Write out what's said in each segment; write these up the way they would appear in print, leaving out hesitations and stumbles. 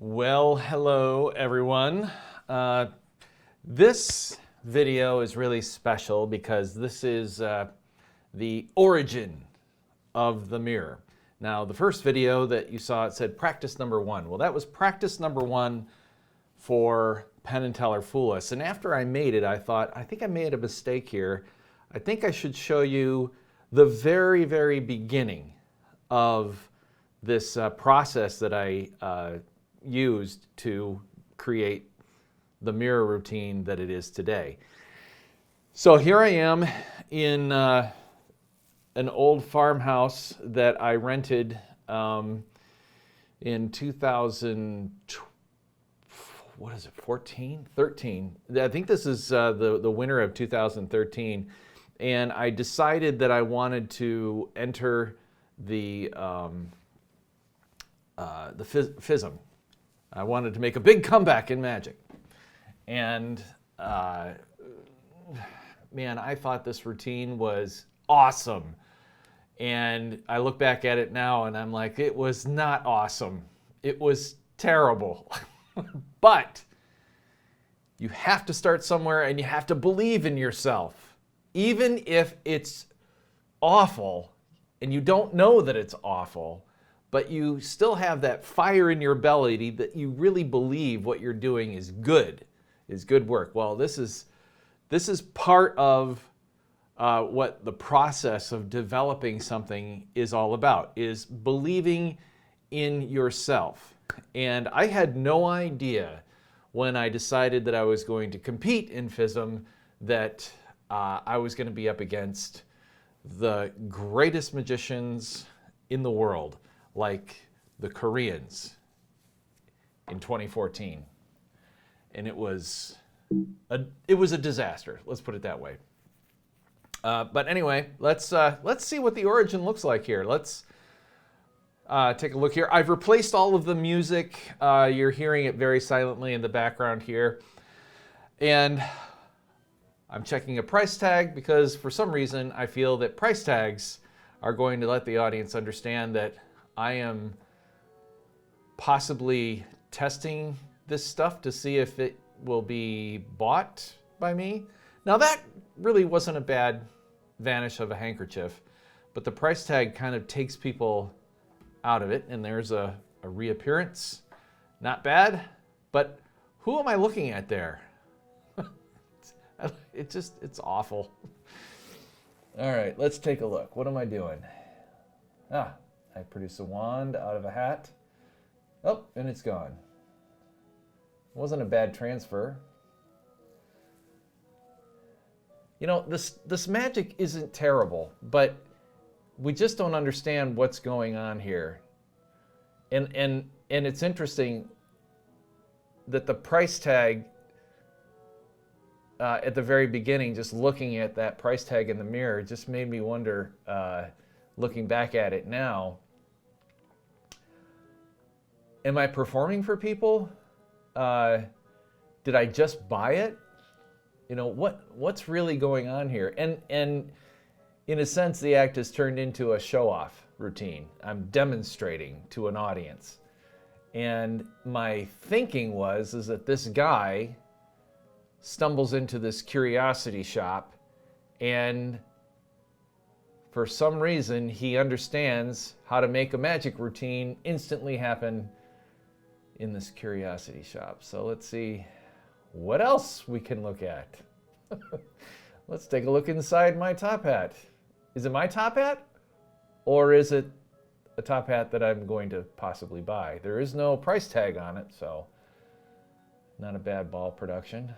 Well, hello everyone. This video is really special because this is the origin of the mirror. Now, the first video that you saw, it said practice number 1. Well, that was practice number 1 for Penn and Teller Fool Us. And after I made it, I thought, I think I made a mistake here. I think I should show you the very, very beginning of this process that I used to create the mirror routine that it is today. So here I am in an old farmhouse that I rented in 13? I think this is the winter of 2013, and I decided that I wanted to enter the FISM. I wanted to make a big comeback in magic. And man, I thought this routine was awesome. And I look back at it now and I'm like, it was not awesome. It was terrible. But you have to start somewhere and you have to believe in yourself. Even if it's awful and you don't know that it's awful, but you still have that fire in your belly that you really believe what you're doing is good work. Well, this is part of what the process of developing something is all about, is believing in yourself. And I had no idea when I decided that I was going to compete in FISM that I was going to be up against the greatest magicians in the world, like the Koreans in 2014. And it was a disaster, let's put it that way. But anyway, let's see what the origin looks like here. Let's take a look here. I've replaced all of the music. You're hearing it very silently in the background here. And I'm checking a price tag because for some reason I feel that price tags are going to let the audience understand that I am possibly testing this stuff to see if it will be bought by me. Now that really wasn't a bad vanish of a handkerchief, but the price tag kind of takes people out of it, and there's a reappearance. Not bad, but who am I looking at there? It's awful. All right, let's take a look. What am I doing? I produce a wand out of a hat. Oh, and it's gone. Wasn't a bad transfer. You know, this magic isn't terrible, but we just don't understand what's going on here. And it's interesting that the price tag at the very beginning, just looking at that price tag in the mirror, just made me wonder, looking back at it now, am I performing for people? Did I just buy it? You know, what's really going on here? And in a sense, the act has turned into a show-off routine. I'm demonstrating to an audience. And my thinking is that this guy stumbles into this curiosity shop, and for some reason, he understands how to make a magic routine instantly happen in this curiosity shop. So let's see what else we can look at. Let's take a look inside my top hat. Is it my top hat? Or is it a top hat that I'm going to possibly buy? There is no price tag on it, so not a bad ball production.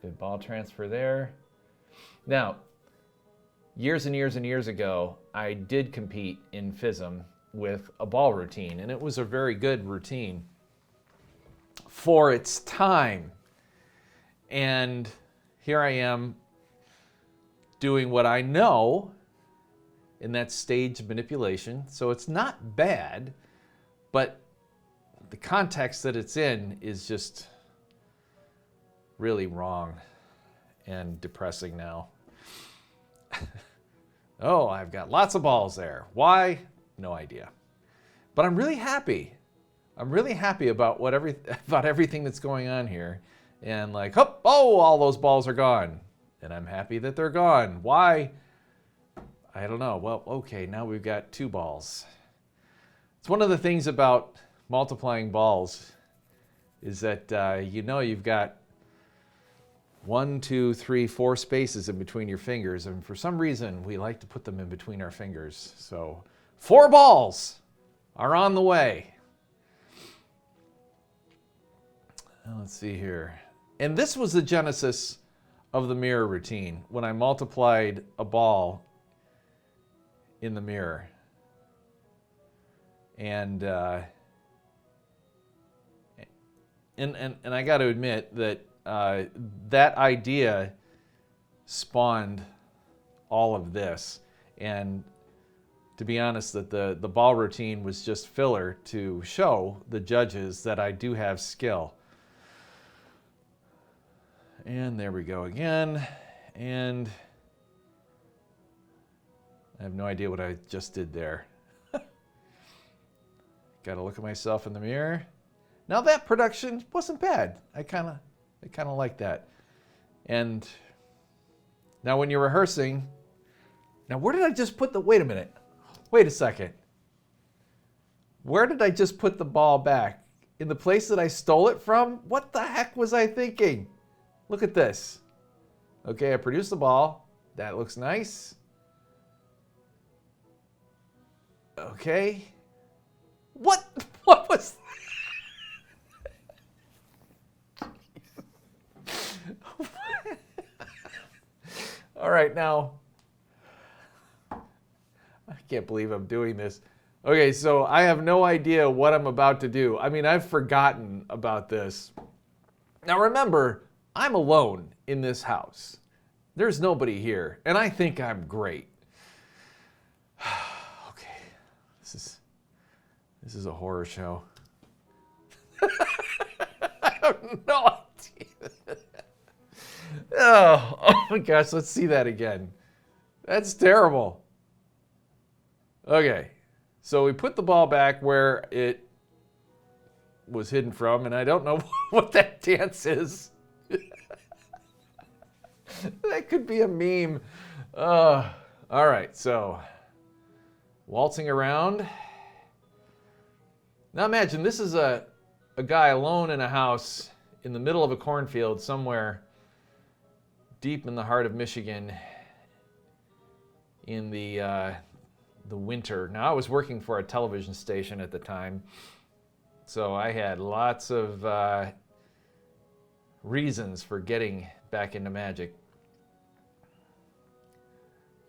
Good ball transfer there. Now, years and years and years ago, I did compete in FISM with a ball routine, and it was a very good routine for its time. And here I am doing what I know, and that's stage manipulation. So it's not bad, but the context that it's in is just really wrong and depressing now. Oh, I've got lots of balls there. Why? No idea. But I'm really happy. I'm really happy about about everything that's going on here. And like, oh, all those balls are gone. And I'm happy that they're gone. Why? I don't know. Well, okay, now we've got 2 balls. It's one of the things about multiplying balls is that you've got 1, 2, 3, 4 spaces in between your fingers, and for some reason we like to put them in between our fingers. So 4 balls are on the way. Let's see here. And this was the genesis of the mirror routine, when I multiplied a ball in the mirror. And I got to admit that that idea spawned all of this. And to be honest, that the ball routine was just filler to show the judges that I do have skill. And there we go again. And I have no idea what I just did there. Got to look at myself in the mirror. Now that production wasn't bad. I kind of like that. And now when you're rehearsing, now where did I just put wait a minute. Wait a second. Where did I just put the ball back? In the place that I stole it from? What the heck was I thinking? Look at this. Okay, I produced the ball. That looks nice. Okay. What was that? All right, now. I can't believe I'm doing this. Okay, so I have no idea what I'm about to do. I mean, I've forgotten about this. Now remember, I'm alone in this house. There's nobody here, and I think I'm great. Okay, this is a horror show. I have no idea. Oh my gosh, let's see that again. That's terrible. Okay, so we put the ball back where it was hidden from, and I don't know what that dance is. That could be a meme. All right, so waltzing around. Now imagine this is a guy alone in a house in the middle of a cornfield somewhere deep in the heart of Michigan in the winter. Now I was working for a television station at the time, so I had lots of reasons for getting back into magic.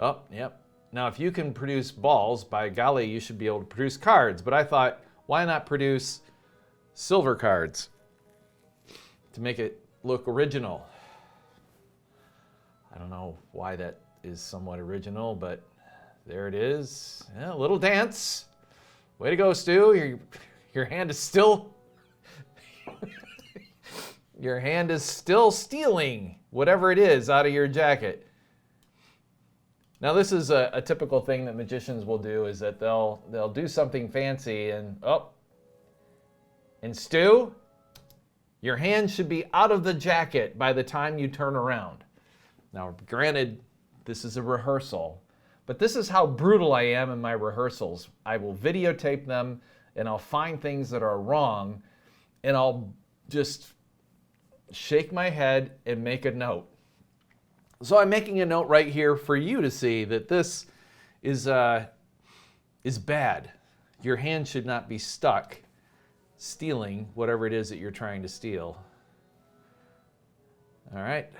Oh, yep. Now if you can produce balls, by golly, you should be able to produce cards. But I thought, why not produce silver cards to make it look original? I don't know why that is somewhat original, but there it is. Yeah, a little dance. Way to go, Stu. Your hand is still your hand is still stealing whatever it is out of your jacket. Now this is a typical thing that magicians will do, is that they'll do something fancy and Stu, your hand should be out of the jacket by the time you turn around. Now granted, this is a rehearsal, but this is how brutal I am in my rehearsals. I will videotape them and I'll find things that are wrong and I'll just shake my head and make a note. So I'm making a note right here for you to see that this is bad. Your hand should not be stuck stealing whatever it is that you're trying to steal. All right.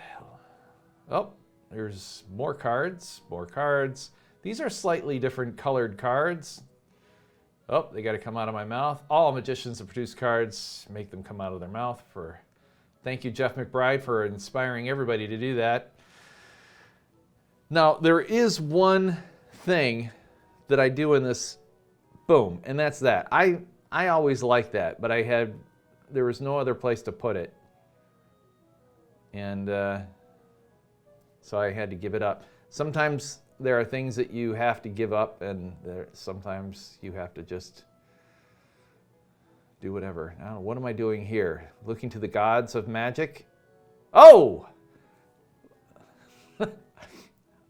Oh, there's more cards, more cards. These are slightly different colored cards. Oh, they got to come out of my mouth. All magicians that produce cards make them come out of their mouth. Thank you, Jeff McBride, for inspiring everybody to do that. Now, there is one thing that I do in this, boom, and that's that. I always like that, but there was no other place to put it. And so I had to give it up. Sometimes there are things that you have to give up, and sometimes you have to just do whatever. Now, what am I doing here? Looking to the gods of magic? Oh!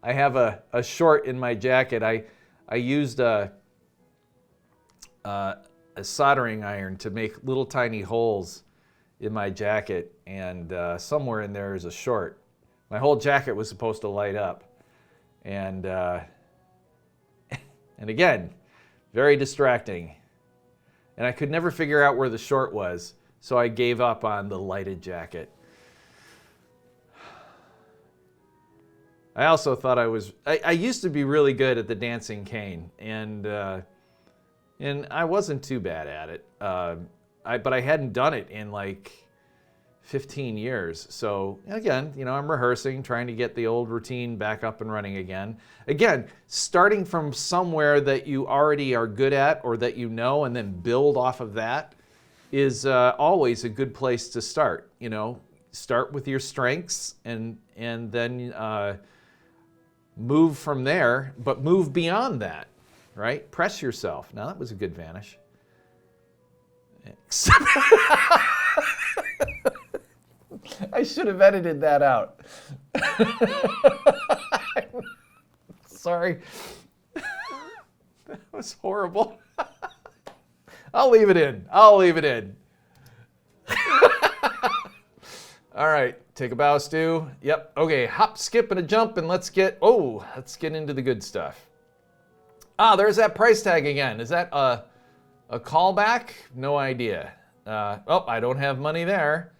I have a short in my jacket. I used a soldering iron to make little tiny holes in my jacket, and somewhere in there is a short. My whole jacket was supposed to light up, and and again, very distracting. And I could never figure out where the short was, so I gave up on the lighted jacket. I also thought I used to be really good at the dancing cane, and I wasn't too bad at it. But I hadn't done it in like 15 years. So again, I'm rehearsing, trying to get the old routine back up and running again. Again, starting from somewhere that you already are good at or that you know, and then build off of that is always a good place to start. Start with your strengths and then move from there, but move beyond that, right? Press yourself. Now that was a good vanish. I should have edited that out. Sorry. That was horrible. I'll leave it in. All right, take a bow, Stu. Yep, okay, hop, skip, and a jump, and let's get into the good stuff. There's that price tag again. Is that a callback? No idea. I don't have money there.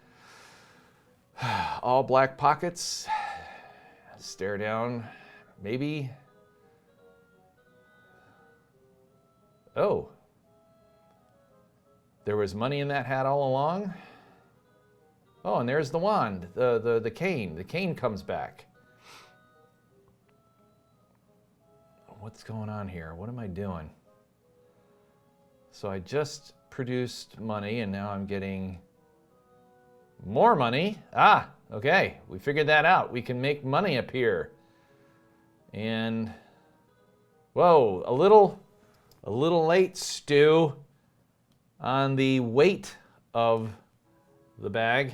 All black pockets. Stare down. Maybe. Oh. There was money in that hat all along. Oh, and there's the wand, the cane. The cane comes back. What's going on here? What am I doing? So I just produced money, and now I'm getting more money. Okay, we figured that out. We can make money appear. And, whoa, a little late, Stu, on the weight of the bag.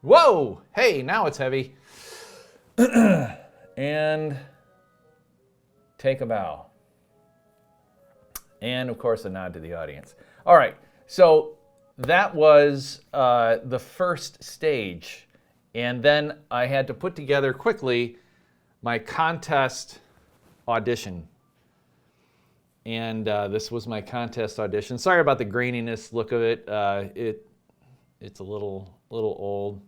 Whoa, hey, now it's heavy. And take a bow. And, of course, a nod to the audience. All right, so that was the first stage. And then I had to put together quickly my contest audition. And this was my contest audition. Sorry about the graininess look of it. It's a little old.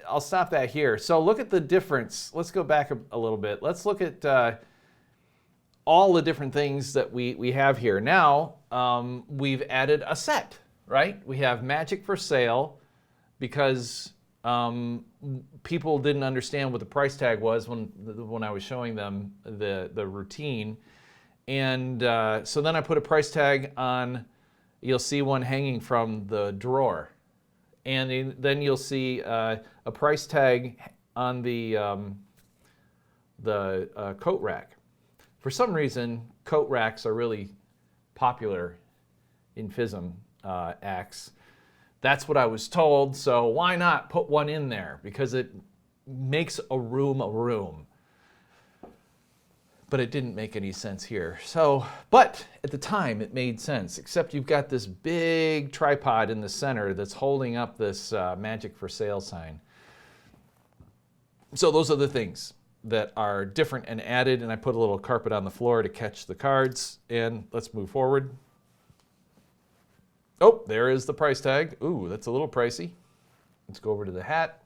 I'll stop that here. So look at the difference. Let's go back a little bit. Let's look at all the different things that we have here. Now, we've added a set, right? We have Magic for Sale because people didn't understand what the price tag was when I was showing them the routine. And so then I put a price tag on, you'll see one hanging from the drawer. And then you'll see a price tag on the coat rack. For some reason, coat racks are really popular in FISM acts. That's what I was told, so why not put one in there? Because it makes a room a room. But it didn't make any sense here. But at the time it made sense, except you've got this big tripod in the center that's holding up this Magic for Sale sign. So those are the things that are different and added, and I put a little carpet on the floor to catch the cards, and let's move forward. Oh, there is the price tag. Ooh, that's a little pricey. Let's go over to the hat.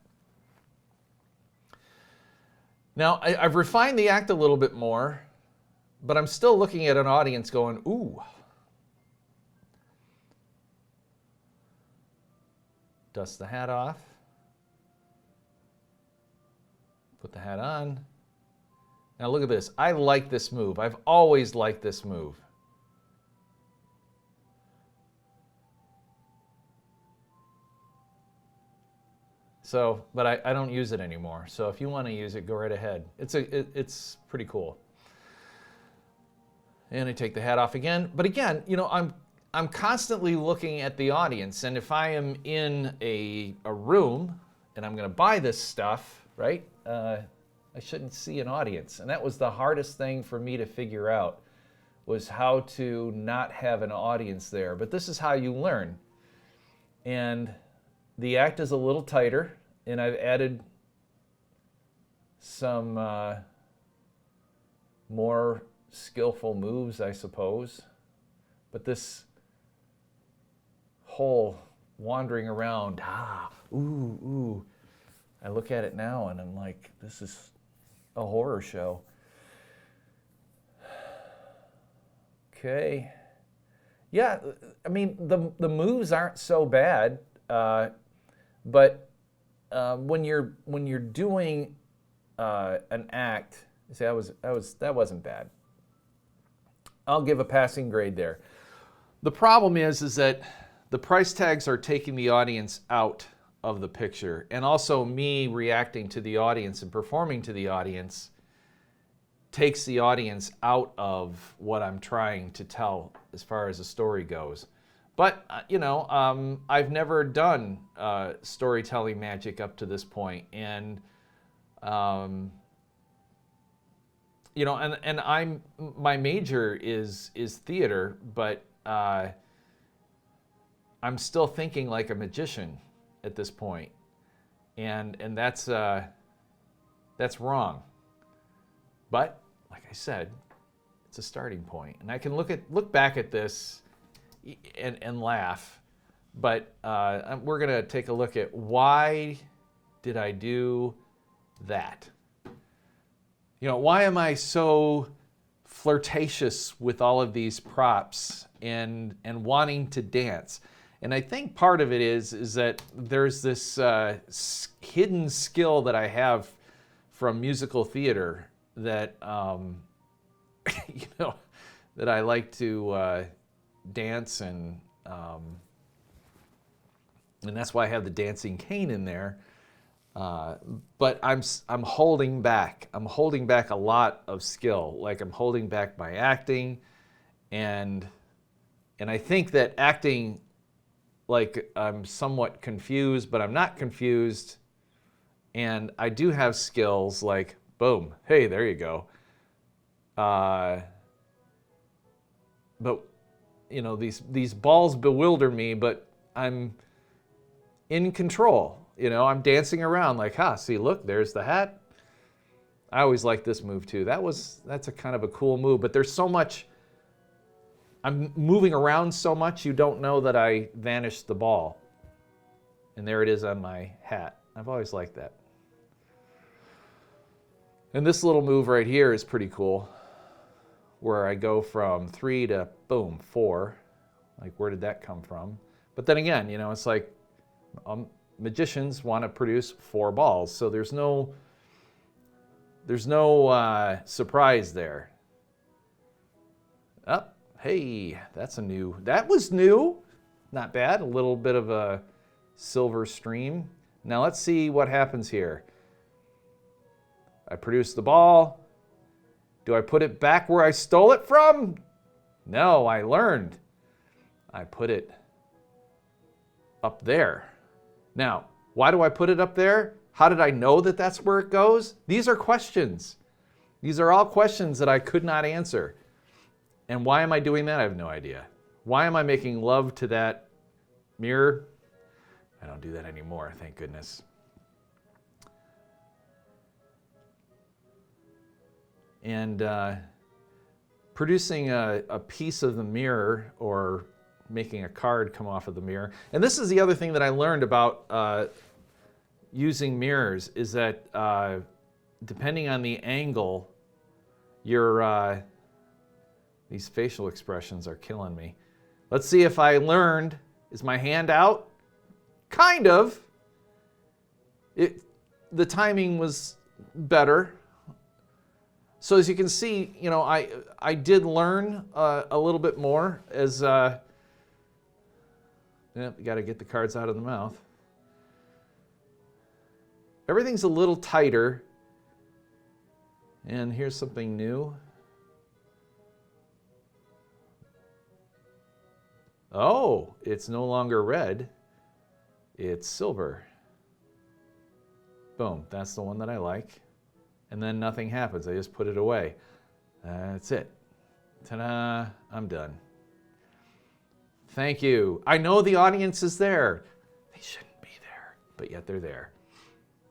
Now, I've refined the act a little bit more, but I'm still looking at an audience going, ooh. Dust the hat off. Put the hat on. Now look at this. I like this move. I've always liked this move. So, but I don't use it anymore. So if you want to use it, go right ahead. It's pretty cool. And I take the hat off again. But again, you know, I'm constantly looking at the audience. And if I am in a room and I'm going to buy this stuff, right, I shouldn't see an audience. And that was the hardest thing for me to figure out, was how to not have an audience there. But this is how you learn. And the act is a little tighter, and I've added some more skillful moves, I suppose. But this whole wandering around, ooh, I look at it now and I'm like, this is a horror show. Okay. Yeah, I mean, the moves aren't so bad, but when you're doing an act, see, that wasn't bad. I'll give a passing grade there. The problem is that the price tags are taking the audience out of the picture, and also me reacting to the audience and performing to the audience takes the audience out of what I'm trying to tell as far as the story goes. But, you know, I've never done storytelling magic up to this point. And, you know, and my major is theater, but I'm still thinking like a magician at this point. And that's wrong. But, like I said, it's a starting point. And I can look back at this and laugh. But we're going to take a look at, why did I do that? You know, why am I so flirtatious with all of these props and wanting to dance? And I think part of it is that there's this hidden skill that I have from musical theater that you know, that I like to dance, and that's why I have the dancing cane in there. But I'm holding back. I'm holding back a lot of skill. Like, I'm holding back my acting, and I think that acting, like, I'm somewhat confused, but I'm not confused, and I do have skills like, boom, hey, there you go. But, you know, these balls bewilder me, but I'm in control. You know, I'm dancing around like, see, look, there's the hat. I always like this move too. That's a kind of a cool move, but there's so much, I'm moving around so much, you don't know that I vanished the ball. And there it is on my hat. I've always liked that. And this little move right here is pretty cool, where I go from 3 to, boom, 4. Like, where did that come from? But then again, you know, it's like magicians want to produce 4 balls, so there's no surprise there. Oh, hey, that was new. Not bad, a little bit of a silver stream. Now let's see what happens here. I produce the ball. Do I put it back where I stole it from? No, I learned. I put it up there. Now, why do I put it up there? How did I know that that's where it goes? These are questions. These are all questions that I could not answer. And why am I doing that? I have no idea. Why am I making love to that mirror? I don't do that anymore, thank goodness. And producing a piece of the mirror, or making a card come off of the mirror. And this is the other thing that I learned about using mirrors, is that depending on the angle, these facial expressions are killing me. Let's see if I learned. Is my hand out? Kind of. The timing was better. So as you can see, you know, I did learn a little bit more as, got to get the cards out of the mouth. everything's a little tighter. And here's something new. Oh, it's no longer red. It's silver. Boom, that's the one that I like. And then nothing happens. I just put it away. That's it. Ta-da, I'm done. Thank you. I know the audience is there. They shouldn't be there, but yet they're there.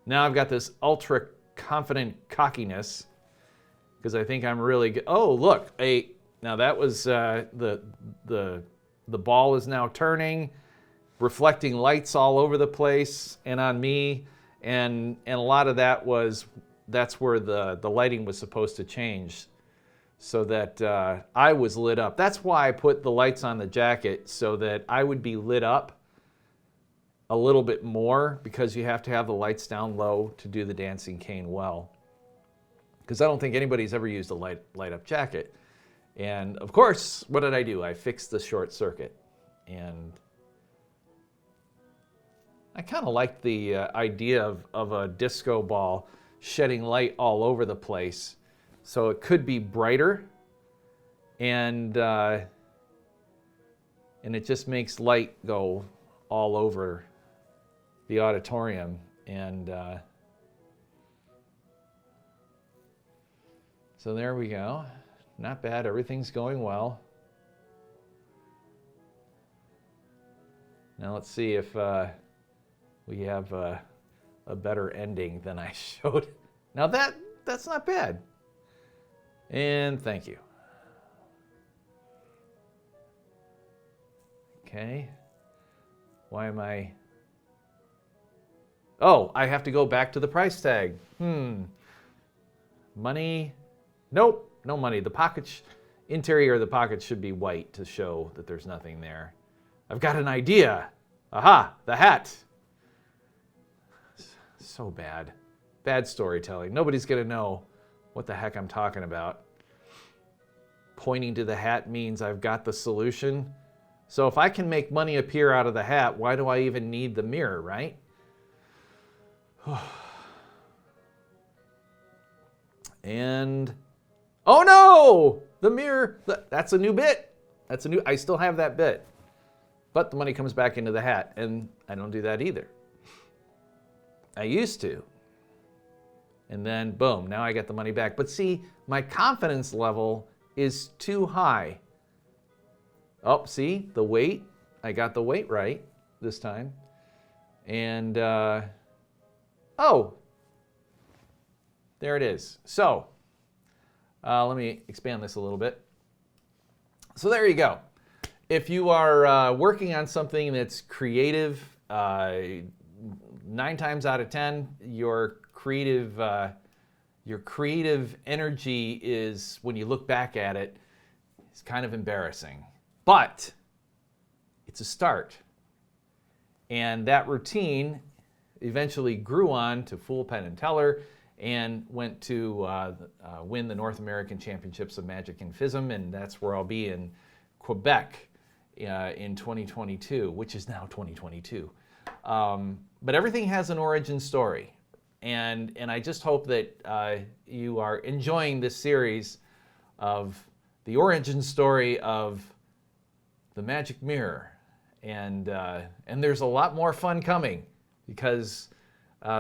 Now I've got this ultra confident cockiness because I think I'm really good. Oh, look. Now that was the ball is now turning, reflecting lights all over the place and on me. And a lot of that's where the lighting was supposed to change so that I was lit up. That's why I put the lights on the jacket, so that I would be lit up a little bit more, because you have to have the lights down low to do the dancing cane well. Because I don't think anybody's ever used a light up jacket. And of course, what did I do? I fixed the short circuit. And I kind of like the idea of a disco ball shedding light all over the place. So it could be brighter, and it just makes light go all over the auditorium. And so there we go. Not bad. Everything's going well. Now let's see if we have a better ending than I showed. Now that's not bad. And thank you. Okay. Why am I... Oh, I have to go back to the price tag. Money? Nope, no money. The pockets, interior of the pocket should be white to show that there's nothing there. I've got an idea. Aha, the hat. So bad. Bad storytelling. Nobody's going to know what the heck I'm talking about. Pointing to the hat means I've got the solution. So if I can make money appear out of the hat, why do I even need the mirror, right? And, oh no! The mirror, that's a new bit. I still have that bit. But the money comes back into the hat, and I don't do that either. I used to. And then, boom, now I get the money back. But see, my confidence level is too high. Oh, see, the weight. I got the weight right this time. And, oh, there it is. So, let me expand this a little bit. So there you go. If you are working on something that's creative, 9 times out of 10, your creative energy is, when you look back at it, it's kind of embarrassing. But it's a start. And that routine eventually grew on to fool Penn and Teller, and went to win the North American Championships of Magic and FISM, and that's where I'll be in Quebec in 2022, which is now 2022. But everything has an origin story, and I just hope that you are enjoying this series of the origin story of the magic mirror, and there's a lot more fun coming, because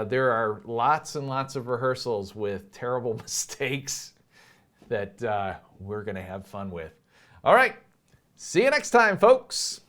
there are lots and lots of rehearsals with terrible mistakes that we're going to have fun with. All right, see you next time, folks.